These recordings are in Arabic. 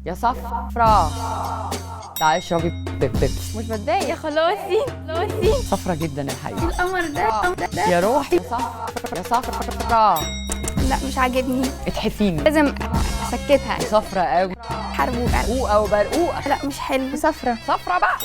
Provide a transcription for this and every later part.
يا صفرا تعالي اشربي بيبسي. مش بتضايق يا خلاصي صفرا جدا الحقيقة. القمر ده يا روحي يا صفرا لا مش عاجبني، اتحفيني. لازم اسكتها. صفرا قوي حربوقة قوقة وبرقوقة. لا مش حلو. صفرة صفرا بقى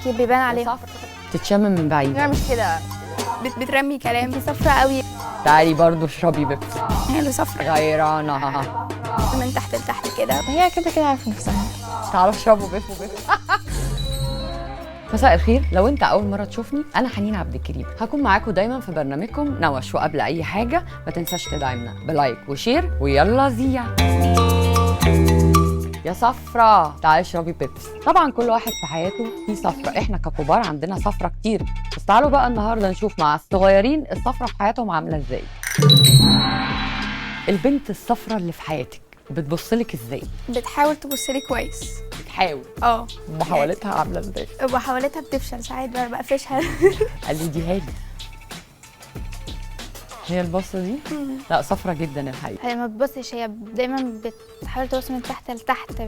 كي بيبان عليها. صفرا تتشم من بعيد. لا مش كده، بترمي كلام. دي صفرة قوي. تعالي برضو اشربي بيبسي. حلو صفرة غيرانة. من تحت لتحت كده. هي كده عارفه نفسها. تعالوا اشربوا بيبسي. مساء الخير. لو انت اول مره تشوفني انا حنين عبد الكريم، هكون معاكم دايما في برنامجكم نوش. وقبل اي حاجه ما تنساش تدعمنا بلايك وشير، ويلا زيع. يا صفرا تعالي اشربي بيبسي. طبعا كل واحد في حياته في صفرا، احنا ككبار عندنا صفرا كتير، بس تعالوا بقى النهارده نشوف مع الصغيرين الصفرا في حياتهم عامله ازاي. البنت الصفرا اللي في حياتك بتبصلك ازاي؟ بتحاول تبصلي كويس. بتحاول. اه محاولتها عامله ازاي؟ محاولتها بتفشل ساعات، بقفشها. قلديها لي. هي البصه دي لا صفرة جدا الحقيقه. هي ما بتبصش، هي دايما بتحاول توصل من تحت لتحت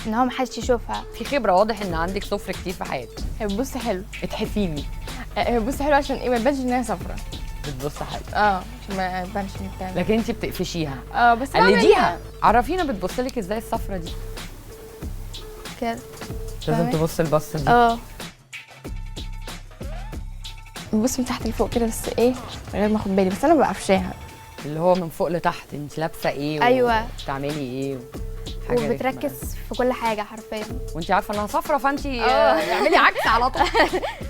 ان هو محدش يشوفها. في خبره، واضح ان عندك صفر كتير في حياتك. هي بتبص حلو. اتحفيني. هي بتبص حلو عشان ايه؟ ما تبانش ان هي صفرا. بتبص حلو عشان ما تبانش ان هي بتعمل. لكن انت بتقفشيها. بس قلديها. عرفينا بتبصلك ازاي الصفرة دي. كده لازم تبص البصه دي. بتبص من تحت لفوق كده، بس ايه من غير ما اخد بالي، بس انا ببقى قفشاها. اللي هو من فوق لتحت انت لابسه ايه أيوة. بتعملي ايه وبتركز في كل حاجه حرفيا. وانت عارفه انها صفرة فانت اعملي عكس على طول.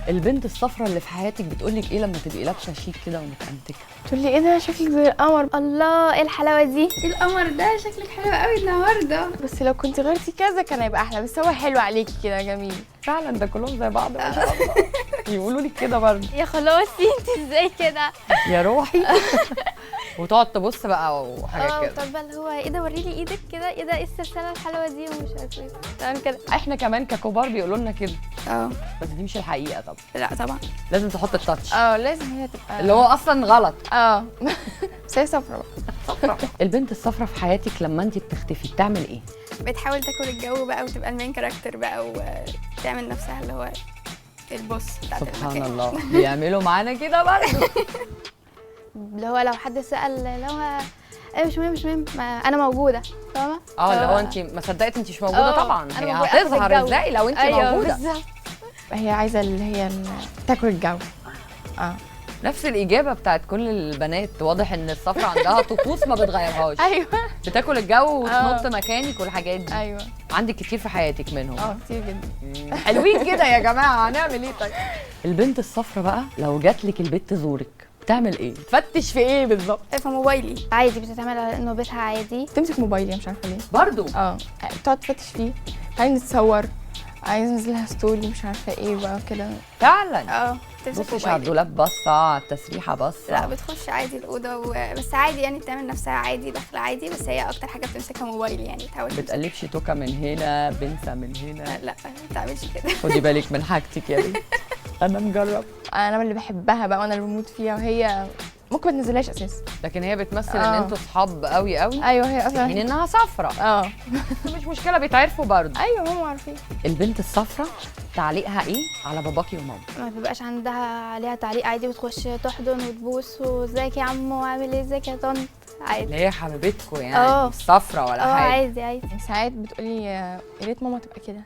البنت الصفرة اللي في حياتك بتقولك ايه لما تبقي لابسه شيك كده ومتأنتكه؟ تقول لي ايه ده شكلك زي القمر. الله ايه الحلاوه دي. القمر ده شكلك حلو قوي النهارده. بس لو كنت غيرتي كذا كان هيبقى احلى، بس هو حلو عليكي كده جميل. فعلا ده كلهم زي بعض ما شاء الله. يقولوا لك كده برضه. يا خلاصي انت ازاي كده. يا روحي. وتقعد تبص بقى وحاجات كده. طب اللي هو ايه ده، وريلي ايدك كده، ايه ده، ايه السلسله الحلوه دي ومش عارفه ايه. تمام كده. احنا كمان ككبار بيقولوا لنا كده، اه بس دي مش الحقيقه طبعا. لا طبعا. لازم تحط التاتش لازم هي تبقى اللي هو اصلا غلط. بس هي صفرا بقى. البنت الصفرا في حياتك لما انت بتختفي بتعمل ايه؟ بتحاول تاكل الجو بقى وتبقى المين كاركتر بقى وتعمل نفسها اللي هو البوس بتاعت سبحان المكان. الله بيعملوا معانا كده برضه. اللي هو لو حد سال اللي هو ايه مش مهم مش مهم، انا موجوده، فاهمه. اللي هو انت ما صدقتي انت مش موجوده طبعا. أنا هي موجودة، آخد هتظهر الجو. ازاي لو انت أيوة موجوده؟ بالظبط. هي عايزه اللي هي تاكل الجو. نفس الاجابه بتاعت كل البنات. واضح ان الصفرا عندها طقوس ما بتغيرهاش. ايوه بتاكل الجو وتنط مكانك والحاجات دي. ايوه عندك كتير في حياتك منهم. كتير جدا. حلوين كده يا جماعه، هنعمل ايه طيب؟ البنت الصفرا بقى لو جات لك البيت تزورك بتعمل ايه؟ تفتش في ايه بالظبط؟ في موبايلي. عادي بتتعمل على انه بيتها عادي. تمسك موبايلي مش عارفه ليه. برضو تقعد تفتش فيه، عايز نتصور، عايز انزلها ستوري مش عارفه ايه بقى كده. فعلا. تمسك بصش على موبايلي. الدولاب بصه، على التسريحه بصه. لا بتخش عادي الاوضه بس عادي يعني بتعمل نفسها عادي داخله عادي، بس هي اكتر حاجه بتمسكها موبايلي يعني تحاول بتقلبش توكه من هنا، بنسه من هنا. لا ما تعملش كده. خدي بالك من حاجتك يا بنت. انا مجرب. انا اللي بحبها بقى وانا اللي بموت فيها، وهي ممكن ما تنزلهاش اساسا. لكن هي بتمثل ان انتوا صحاب قوي قوي. ايوه هي اصلا يعني انها صفرة. مش مشكله بيتعرفوا برضه. ايوه هم عارفين. البنت الصفرة تعليقها ايه على باباكي وماما؟ ما بيبقاش عندها عليها تعليق، عادي بتخش تحضن وتبوس وازيك يا عمو وعامل ايه، ازيك يا طنط، عادي. اللي هي حبيبتكوا يعني. مش صفرة ولا حاجه. عادي عادي. ساعات بتقولي يا ريت ماما تبقى كده،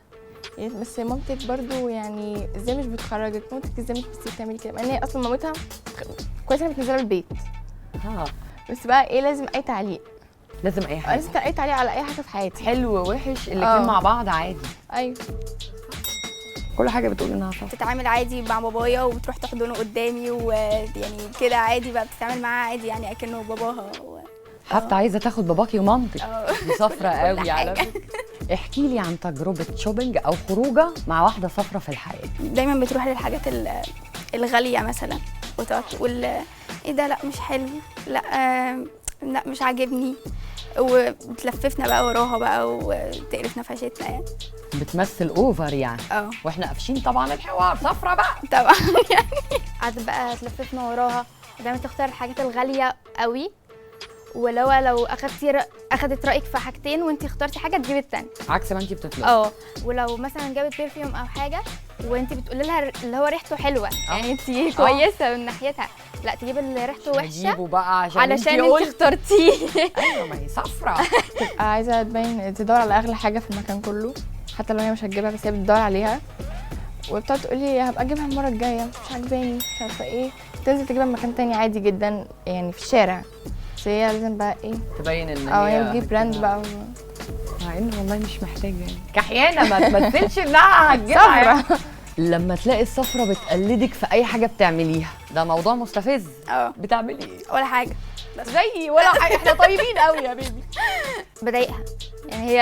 يا ريت، بس مامتك برضو يعني ازاي مش بتخرجك، مامتك ازاي مش بتعملي كده، مع ان هي اصلا مامتها كويس انها بتنزلها البيت. بس بقى ايه، لازم اي تعليق، لازم اي حاجه، لازم اي تعليق على اي حاجه في حياتي، حلو ووحش الاتنين مع بعض عادي. ايوه كل حاجه بتقول انها صفرة. بتتعامل عادي مع بابايا وبتروح تحضنه قدامي ويعني كده عادي بقى، بتتعامل معاه عادي يعني اكنه باباها حتى عايزه تاخد باباكي ومامتك. دي صفرة قوي على حاجة. فكره. احكي لي عن تجربه شوبينج او خروجه مع واحده صفرة في الحياه. دايما بتروح للحاجات الغاليه مثلا وتقعد تقول ايه ده، لا مش حلو، لا مش عاجبني، وبتلففنا بقى وراها بقى وتقرفنا في عيشتنا يعني. بتمثل اوفر يعني. واحنا قافشين طبعا الحوار. صفرة بقى طبعا يعني قعدت بقى تلففنا وراها، دايما تختار الحاجات الغاليه قوي لو اخدت رايك في حاجتين وانت اخترتي حاجه تجيبي التانية. عكس ما انت بتطلبي. اه ولو مثلا جابت برفيوم او حاجه وانت بتقولي لها اللي هو ريحته حلوه يعني انت كويسه من ناحيتها، لا تجيب اللي ريحته وحشه هجيبه بقى علشان انت انت قلتي. اخترتيه. ايوه ما هي صفرة. تبقى عايزه تدور على اغلى حاجه في المكان كله، حتى لو هي مش هتجيبها بس هي بتدور عليها، وبتقعد تقولي هبقى اجيبها المره الجايه مش عاجباني مش عارفه ايه، تنزل تجيبها من مكان تاني عادي جدا يعني في الشارع، بس هي لازم بقى ايه تبين ان هي بتجيب براند بقى مع ان والله مش محتاجه يعني كحيانه ما تمثلش انها هتجيبها صفرة. لما تلاقي الصفرة بتقلدك في اي حاجه بتعمليها ده موضوع مستفز. بتعملي ايه؟ ولا حاجه زي ولا حاجه، احنا طيبين قوي يا بيبي. بضايقها يعني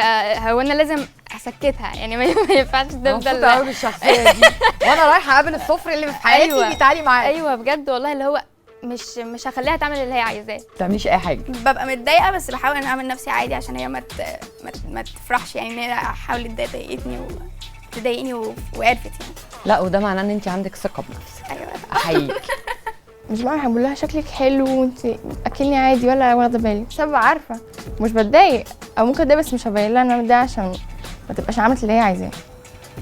هو انا لازم اسكتها يعني ما ينفعش مبسوطه تفضل. قوي بالشخصيه دي وانا رايحه اقابل الصفر اللي في حياتي. أيوة. تعالي معايا. ايوه بجد والله اللي هو مش هخليها تعمل اللي هي عايزاه. ما تعمليش اي حاجه. ببقى متضايقه بس بحاول ان اعمل نفسي عادي عشان هي ما تفرحش يعني ان هي حاولت ضايقتني وتضايقني وعرفت يعني. لا وده معناه ان انت عندك ثقه بنفسك. ايوه احييكي. مش بقى بقول لها شكلك حلو وانت اكلني عادي ولا واخده بالي، بس أنا ببقى عارفه مش بتضايق او ممكن اتضايق بس مش هبين لها ان انا متضايقه عشان ما تبقاش عملت اللي هي عايزاه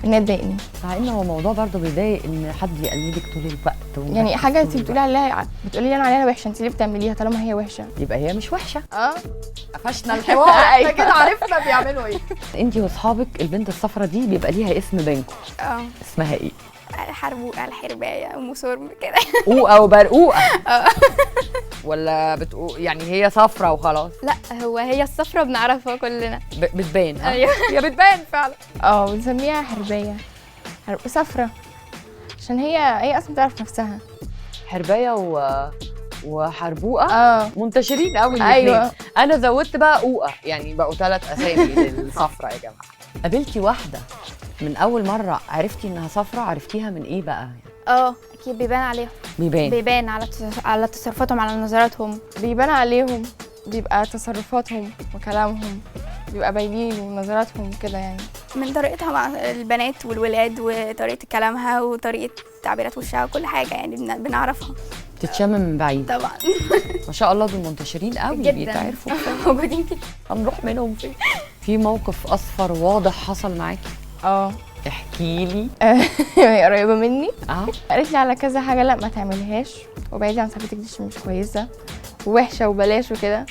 ان هي تضايقني. مع ان هو موضوع برضه بيضايق ان حد يقلدك طول الوقت يعني حاجه انت بتقولي عليها بتقولي لي انا عليها وحشه، انت ليه بتعمليها طالما هي وحشه؟ يبقى هي مش وحشه. قفشنا الحوار احنا كده عرفنا بيعملوا ايه. انت واصحابك البنت الصفرة دي بيبقى ليها اسم بينكم، اسمها ايه؟ الحربوقه الحربايه ام سرم كده. قوقه وبرقوقه. ولا بتقول يعني هي صفرة وخلاص؟ لا هي الصفرة بنعرفها كلنا. بتبان. ايوه هي بتبان فعلا. بنسميها حربايه صفرة عشان هي اصلا بتعرف نفسها. حربايه وحربوقه منتشرين قوي الاثنين. ايوه انا زودت بقى قوقه يعني بقوا 3 اسامي للصفرة يا جماعه. قابلتي واحده من اول مره عرفتي انها صفرة، عرفتيها من ايه بقى؟ اكيد بيبان عليهم. بيبان على تصرفاتهم على نظراتهم. بيبان عليهم، بيبقى تصرفاتهم وكلامهم بيبقى باينين ونظراتهم كده يعني. من طريقتها مع البنات والولاد وطريقه كلامها وطريقه تعبيرات وشها وكل حاجه يعني بنعرفها. تتشم من بعيد. طبعا. ما شاء الله دول منتشرين قوي جدا. بيتعرفوا. موجودين كده. هنروح منهم فين؟ في موقف اصفر واضح حصل معاكي؟ احكي لي. هي قريبه مني اه قالت لي على كذا حاجه لا ما تعمليهاش وبعيدي عن صاحبتك دي مش كويسه ووحشه وبلاش وكده.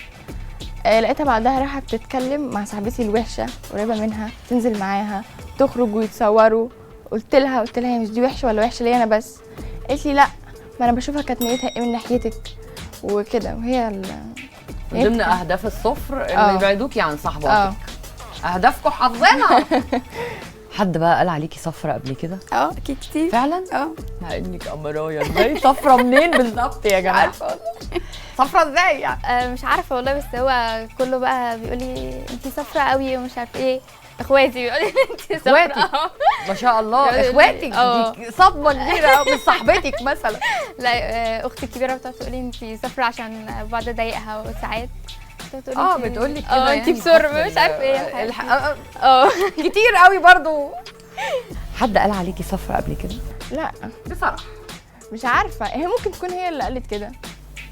لقيتها بعدها رايحه بتتكلم مع صاحبتي الوحشه قريبه منها، تنزل معاها تخرج ويتصوروا. قلت لها هي مش دي وحشه ولا وحشه ليا انا بس؟ قالت لي لا ما انا بشوفها كانت نيتها ايه من ناحيتك وكده. وهي من ضمن اهداف الصفر ان يبعدوكي عن صاحباتك. اهدافكم حافظينها. حد بقى قال عليكي صفرة قبل كده؟ اكيد كتير فعلا؟ مع انك قمرايه ازاي صفرة منين بالظبط يا جماعه؟ عارفه والله. صفرة ازاي يعني؟ مش عارفه والله بس هو كله بقى بيقول لي انتي صفرة قوي ومش عارفه ايه. اخواتي بيقولوا لي انتي صفرة. اخواتك ما شاء الله. اخواتك دي صدمه كبيره قوي من صاحبتك مثلا. لا اختي الكبيره بتقعد تقول لي انتي صفرة عشان بقعد اضايقها ساعات. بتقول لك كده انتي بصرم مش عارفه ايه كتير قوي برضو. حد قال عليكي صفرة قبل كده؟ لا بصراحه مش عارفه، هي ممكن تكون هي اللي قالت كده.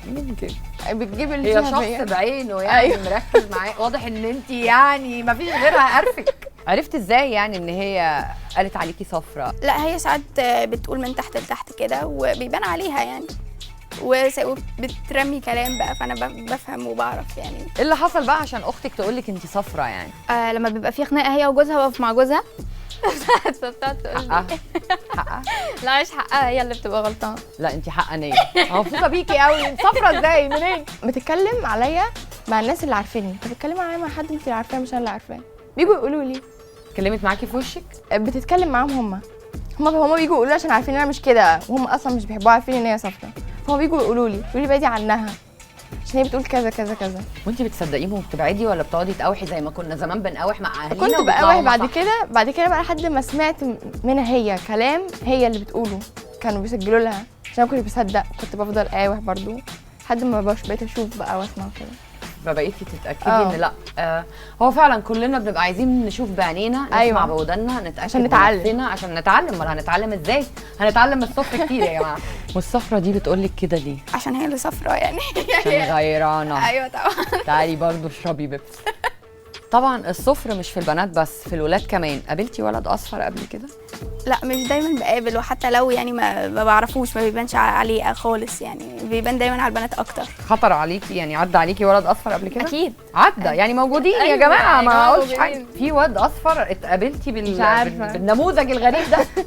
ممكن بتجيب اللي هي فيها شخص فيا. بعينه يعني مركز معاه. واضح ان انت يعني ما فيش غيرها قرفك. عرفت ازاي يعني ان هي قالت عليكي صفرة؟ لا هي ساعات بتقول من تحت لتحت كده وبيبان عليها يعني وبترمي كلام بقى فانا بفهم وبعرف يعني. ايه اللي حصل بقى عشان اختك تقول لك انت صفرة يعني؟ لما بيبقى في خناقه هي وجوزها واقف مع جوزها فبتقعد تقول لي حقها؟ لا مش حقها، هي اللي بتبقى غلطانه. لا انت حقانيه. مبسوطه بيكي قوي. صفرة ازاي منين؟ بتتكلم عليا مع الناس اللي عارفيني، بتتكلم عليا مع حد انت اللي عارفاه مش انا اللي عارفاه. بيجوا يقولوا لي اتكلمت معاكي في وشك؟ بتتكلم معاهم هم بيجوا يقولوا لي عشان عارفين ان انا مش كده وهم اصلا مش بيحبوها عارفين ان هي صفرة. فهم بيجوا يقولوا لي بعيدي عنها عشان هي بتقول كذا كذا كذا. وانت بتصدقيهم وبتبعدي ولا بتقعدي تقوحي زي ما كنا زمان بنقاوح مع اهالينا؟ كنت بقاوح بعد كده بقى لحد ما سمعت منها هي كلام هي اللي بتقوله كانوا بيسجلوا لها عشان انا كنت بصدق كنت بفضل اقاوح برضو لحد ما بقيت اشوف بقى واسمع كده. فبقيتي تتاكدي ان لا هو فعلا كلنا بنبقى عايزين نشوف بعينينا، نسمع بودنا، نتاكد عشان نتعلم. بنفسنا عشان نتعلم. امال هنتعلم ازاي؟ هنتعلم من الصفر كتير يا جماعه. والصفرة دي بتقول لك كده ليه؟ عشان هي اللي صفرا يعني. عشان غيرانه. ايوه طبعا. تعالي برضو اشربي بيبسي. طبعا الصفر مش في البنات بس، في الولاد كمان. قابلتي ولد اصفر قبل كده؟ لا مش دايما بقابل، وحتى لو يعني ما بعرفوش، ما بيبانش عليه خالص يعني، بيبان دايما على البنات اكتر. خطر عليكي يعني؟ عدى عليكي ولد اصفر قبل كده؟ اكيد عدى يعني، موجودين يا أيوة جماعه، يا ما جماعة قلتش حاجه. موجودين. في واد اصفر اتقابلتي مش عارفة. بالنموذج الغريب ده؟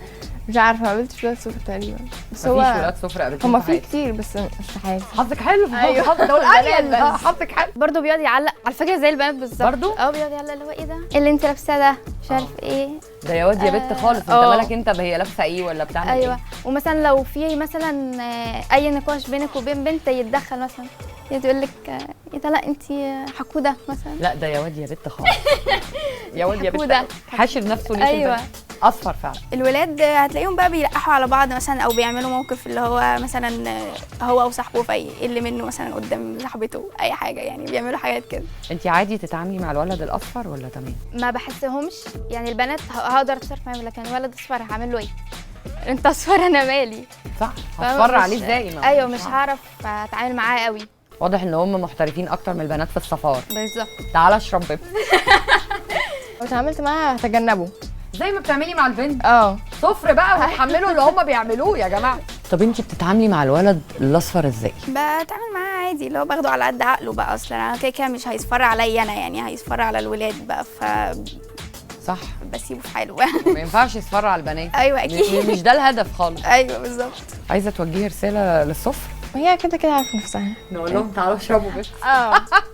مش عارفه، ما قابلتش ولاد صفر تقريبا، بس مفيش هو ولاد صفر قابلتيهم هما في في حياتك؟ كتير بس مش في حياتي. حظك حلو. أيوة. حظك ده القليل. حظك حلو. برضه بيقعد يعلق على فكره زي البنات بالظبط. برضه؟ بيقعد يعلق اللي هو ايه ده اللي انت لابساه ده مش عارف ايه. ده يا واد يا بنت خالص، انت مالك انت هي لابسه ايه ولا بتعمل ايوه ايه؟ ومثلا لو في مثلا اي نقاش بينك وبين بنت يتدخل مثلا، تقول لك ايه ده لا انت حقوده مثلا. لا ده يا واد يا بنت خالص. يا واد يا حقودة. بنت حاشر نفسه ليه؟ أيوة. اصفر فعلا. الولاد هتلاقيهم بقى بيلقحوا على بعض مثلا، او بيعملوا موقف اللي هو مثلا هو وصاحبه اللي منه مثلا قدام صاحبته، اي حاجه يعني، بيعملوا حاجات كده. انت عادي تتعاملي مع الولد الاصفر ولا تمام؟ ما بحسهمش يعني البنات هقدر اتصرف معاهم، لكن الولد اصفر هعمل له ايه؟ انت اصفر انا مالي. صح. فاهمة؟ هتفر مش- عليه ازاي؟ ما ايوه مش هعرف اتعامل معاه قوي. واضح ان هم محترفين اكتر من البنات في الصفار. بالظبط. تعالى اشرب بيبسي. لو اتعاملت معاها هتجنبه. زي ما بتعملي مع البنت. صفر بقى وتحملوا اللي هم بيعملوه يا جماعه. طب انت بتتعاملي مع الولد الاصفر ازاي؟ بتعامل معاه عادي، اللي هو باخده على قد عقله بقى، اصلا انا كده كده مش هيصفر عليا انا يعني، هيصفر على الولاد بقى، صح. بسيبه في حاله. ما ينفعش يصفر على البنات. ايوه اكيد. مش ده الهدف خالص. ايوه بالظبط. عايزه توجهي رساله للصفر؟ وهي كده كده عارفه نفسها. نقول لهم تعالوا اشربوا بيبسي.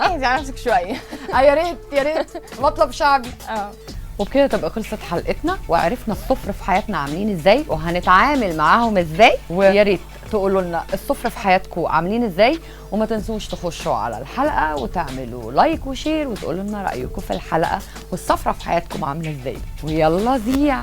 اهدي على نفسك شويه. يا ريت يا ريت، مطلب شعبي. اه وبكده تبقى خلصت حلقتنا، وعرفنا الصفر في حياتنا عاملين ازاي وهنتعامل معاهم ازاي. ويا ريت تقولوا لنا الصفر في حياتكم عاملين ازاي، وما تنسوش تخشوا على الحلقه وتعملوا لايك وشير وتقولوا لنا رايكم في الحلقه والصفرة في حياتكم عامله ازاي. ويلا زيع.